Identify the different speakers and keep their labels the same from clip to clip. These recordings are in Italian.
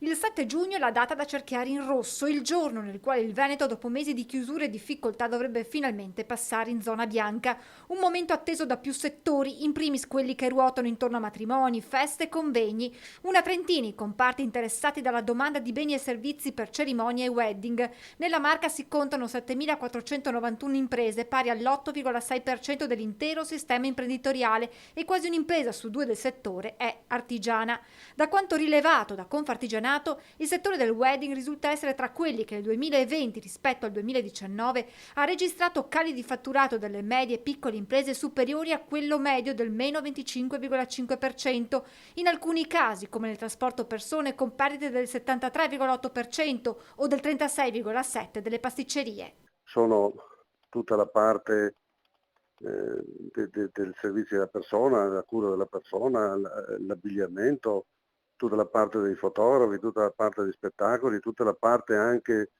Speaker 1: Il 7 giugno è la data da cerchiare in rosso, il giorno nel quale il Veneto, dopo mesi di chiusure e difficoltà, dovrebbe finalmente passare in zona bianca. Un momento atteso da più settori, in primis quelli che ruotano intorno a matrimoni, feste e convegni. Una trentina i comparti interessati dalla domanda di beni e servizi per cerimonie e wedding. Nella Marca si contano 7.491 imprese, pari all'8,6% dell'intero sistema imprenditoriale, e quasi un'impresa su due del settore è artigiana. Da quanto rilevato da Confartigianato, il settore del wedding risulta essere tra quelli che nel 2020 rispetto al 2019 ha registrato cali di fatturato delle medie e piccole imprese superiori a quello medio del meno 25,5%, in alcuni casi come nel trasporto persone con perdite del 73,8% o del 36,7% delle pasticcerie.
Speaker 2: Sono tutta la parte del servizio della persona, la cura della persona, l'abbigliamento, tutta la parte dei fotografi, tutta la parte dei spettacoli, tutta la parte anche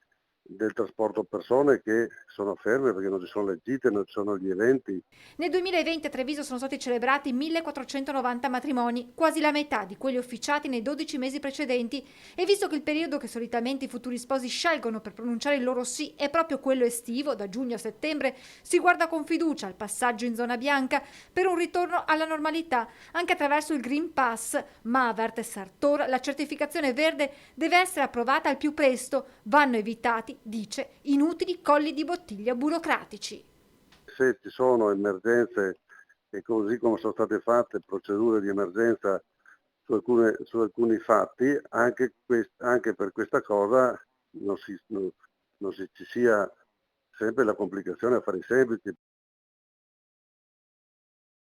Speaker 2: del trasporto persone che sono ferme perché non ci sono le gite, non ci sono gli eventi.
Speaker 1: Nel 2020 a Treviso sono stati celebrati 1490 matrimoni, quasi la metà di quelli officiati nei 12 mesi precedenti, e visto che il periodo che solitamente i futuri sposi scelgono per pronunciare il loro sì è proprio quello estivo, da giugno a settembre, si guarda con fiducia al passaggio in zona bianca per un ritorno alla normalità, anche attraverso il Green Pass, ma avverte Sartor, la certificazione verde deve essere approvata al più presto, vanno evitati, dice, inutili colli di bottiglia burocratici.
Speaker 2: Se ci sono emergenze e così come sono state fatte procedure di emergenza su alcuni fatti, anche per questa cosa non ci sia sempre la complicazione a fare i semplici.